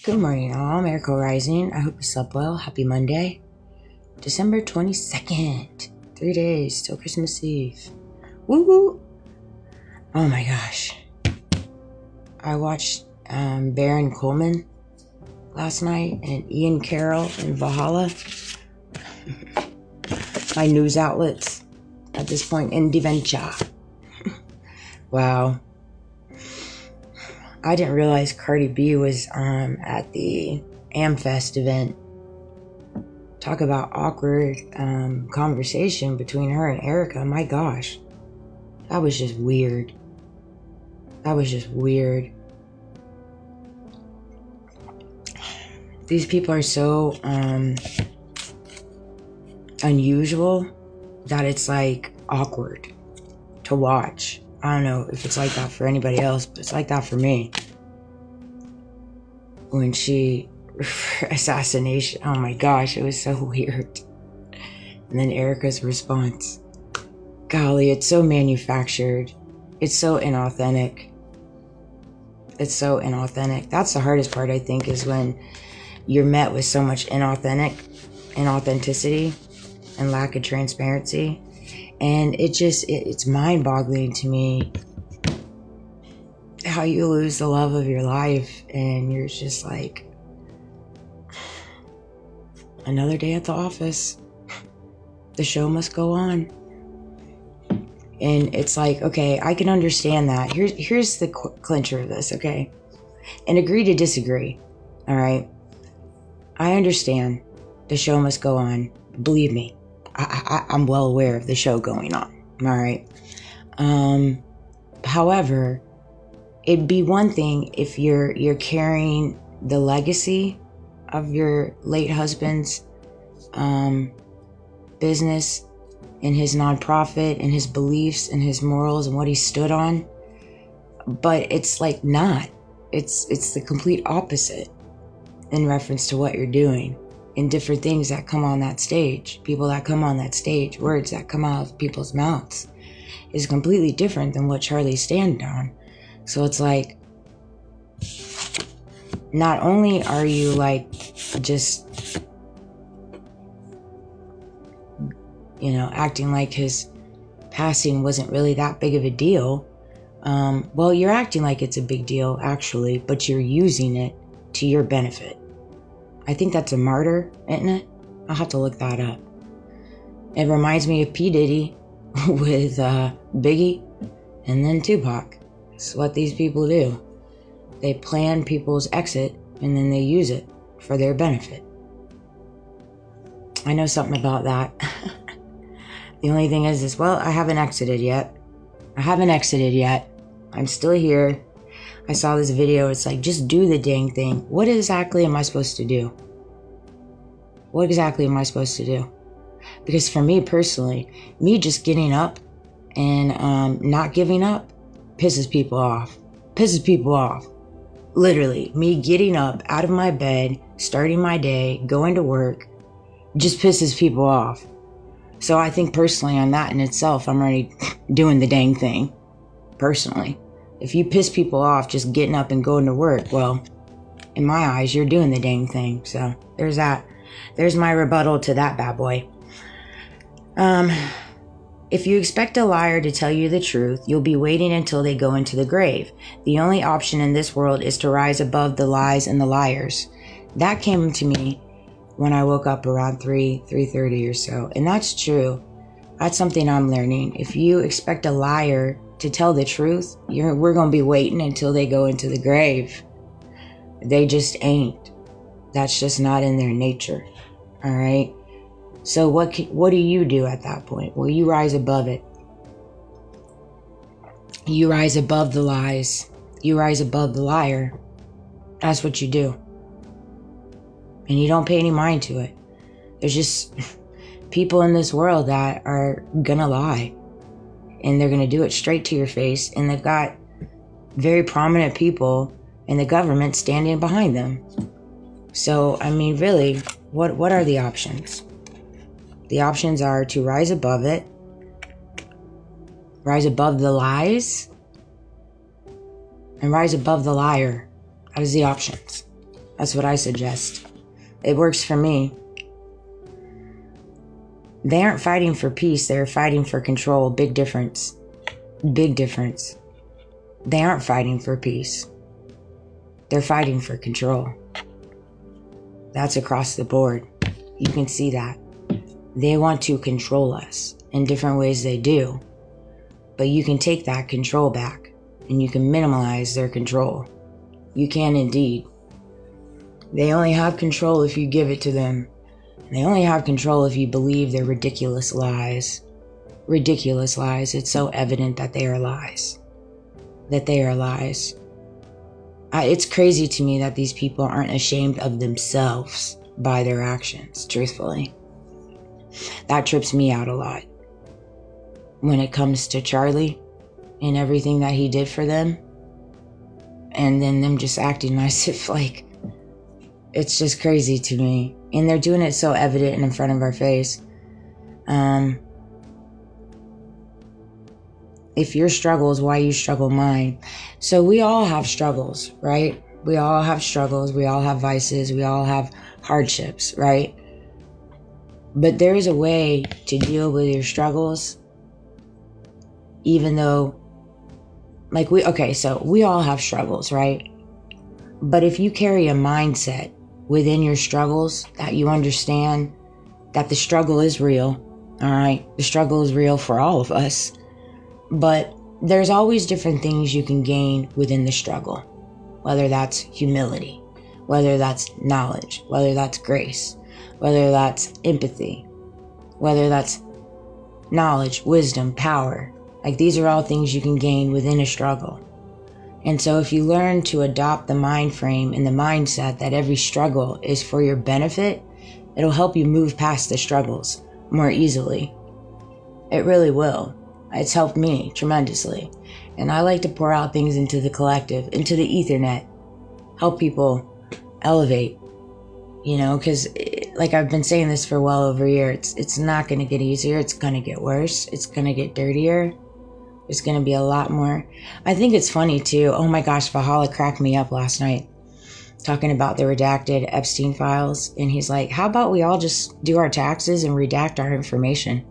Good morning, all. Miracle Rising. I hope you slept well. Happy Monday, December 22nd. 3 days till Christmas Eve. Woo woo. Oh my gosh. I watched Baron Coleman last night and Ian Carroll in Valhalla. My news outlets at this point in Deventure. Wow. I didn't realize Cardi B was at the AmFest event. Talk about awkward conversation between her and Erica. My gosh. That was just weird. These people are so unusual that it's like awkward to watch. I don't know if it's like that for anybody else, but it's like that for me. When she assassination, oh my gosh, it was so weird. And then Erica's response. Golly, it's so manufactured. It's so inauthentic. That's the hardest part, I think, is when you're met with so much inauthenticity and lack of transparency. And it's mind-boggling to me how you lose the love of your life and you're just like, another day at the office. The show must go on. And it's like, okay, I can understand that. Here's the clincher of this, okay? And agree to disagree, all right? I understand the show must go on. Believe me. I'm well aware of the show going on. All right. However, it'd be one thing if you're carrying the legacy of your late husband's business and his nonprofit and his beliefs and his morals and what he stood on. But it's like not. It's the complete opposite in reference to what you're doing. In different things that come on that stage, people that come on that stage, words that come out of people's mouths is completely different than what Charlie stand on. So it's like, not only are you like just, acting like his passing wasn't really that big of a deal. Well, you're acting like it's a big deal actually, but you're using it to your benefit. I think that's a martyr, isn't it? I'll have to look that up. It reminds me of P. Diddy with Biggie and then Tupac. It's what these people do. They plan people's exit and then they use it for their benefit. I know something about that. The only thing is, well, I haven't exited yet. I'm still here. I saw this video. It's like, just do the dang thing. What exactly am I supposed to do? Because for me personally, me just getting up and not giving up pisses people off. Literally, me getting up out of my bed, starting my day, going to work, just pisses people off. So I think personally on that in itself, I'm already doing the dang thing. Personally. If you piss people off just getting up and going to work, well, in my eyes, you're doing the dang thing. So there's that. There's my rebuttal to that bad boy. If you expect a liar to tell you the truth, you'll be waiting until they go into the grave. The only option in this world is to rise above the lies and the liars. That came to me when I woke up around 3:30 or so. And that's true. That's something I'm learning. If you expect a liar to tell the truth, we're going to be waiting until they go into the grave. They just ain't. That's just not in their nature. All right. So what do you do at that point? Well, you rise above it. You rise above the lies. You rise above the liar. That's what you do. And you don't pay any mind to it. There's just people in this world that are gonna lie. And they're going to do it straight to your face. And they've got very prominent people in the government standing behind them. So, I mean, really, what are the options? The options are to rise above it, rise above the lies, and rise above the liar. That is the options. That's what I suggest. It works for me. They aren't fighting for peace. They're fighting for control. Big difference. Big difference. They aren't fighting for peace. They're fighting for control. That's across the board. You can see that. They want to control us. In different ways they do. But you can take that control back. And you can minimize their control. You can indeed. They only have control if you give it to them. And they only have control if you believe their ridiculous lies. Ridiculous lies. It's so evident that they are lies. That they are lies. It's crazy to me that these people aren't ashamed of themselves by their actions, truthfully. That trips me out a lot. When it comes to Charlie and everything that he did for them, and then them just acting as if like, it's just crazy to me. And they're doing it so evident and in front of our face. If your struggle is why you struggle mine. So we all have struggles, right? We all have struggles. We all have vices. We all have hardships, right? But there is a way to deal with your struggles. Even though, so we all have struggles, right? But if you carry a mindset within your struggles that you understand that the struggle is real, all right? The struggle is real for all of us. But there's always different things you can gain within the struggle, whether that's humility, whether that's knowledge, whether that's grace, whether that's empathy, whether that's knowledge, wisdom, power. Like these are all things you can gain within a struggle. And so if you learn to adopt the mind frame and the mindset that every struggle is for your benefit, it'll help you move past the struggles more easily. It really will. It's helped me tremendously. And I like to pour out things into the collective, into the ethernet, help people elevate, because like I've been saying this for well over a year, it's not going to get easier. It's going to get worse. It's going to get dirtier. There's going to be a lot more. I think it's funny too. Oh my gosh, Valhalla cracked me up last night talking about the redacted Epstein files. And he's like, how about we all just do our taxes and redact our information?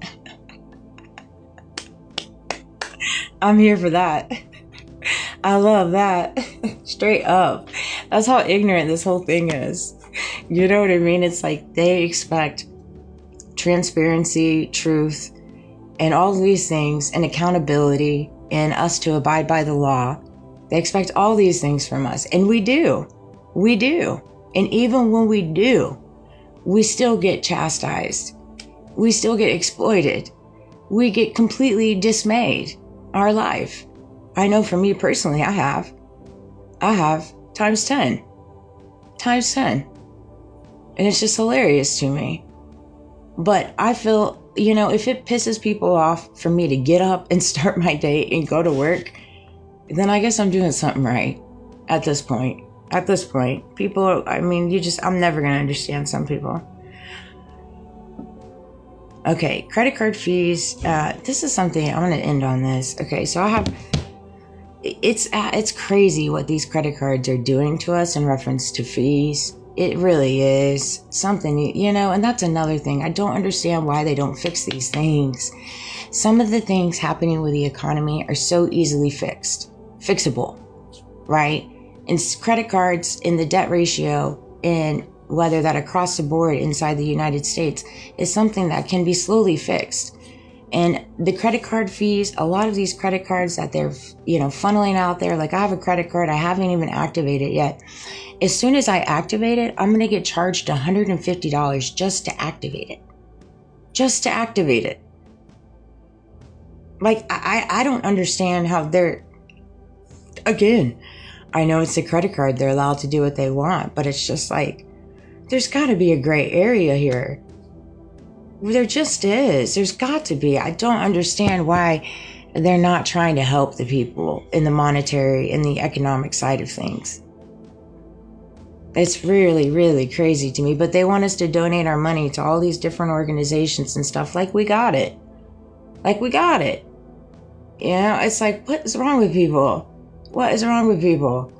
I'm here for that. I love that. Straight up. That's how ignorant this whole thing is. You know what I mean? It's like they expect transparency, truth, and all of these things, and accountability, and us to abide by the law. They expect all these things from us. And we do. We do. And even when we do, we still get chastised. We still get exploited. We get completely dismayed. Our life. I know for me personally, I have times 10. Times 10. And it's just hilarious to me. But I feel, if it pisses people off for me to get up and start my day and go to work, then I guess I'm doing something right at this point. At this point, people, I'm never going to understand some people. Okay, credit card fees. This is something, I'm going to end on this. Okay, so it's crazy what these credit cards are doing to us in reference to fees. It really is something, and that's another thing. I don't understand why they don't fix these things. Some of the things happening with the economy are so easily fixable, right? And credit cards in the debt ratio, and whether that across the board inside the United States, is something that can be slowly fixed. And the credit card fees, a lot of these credit cards that they're, funneling out there, like I have a credit card, I haven't even activated it yet. As soon as I activate it, I'm going to get charged $150 just to activate it. Just to activate it. Like, I don't understand how again, I know it's a credit card, they're allowed to do what they want, but it's just like, there's got to be a gray area here. There just is. There's got to be. I don't understand why they're not trying to help the people in the monetary and the economic side of things. It's really, really crazy to me. But they want us to donate our money to all these different organizations and stuff like we got it. Like we got it. It's like, what is wrong with people? What is wrong with people?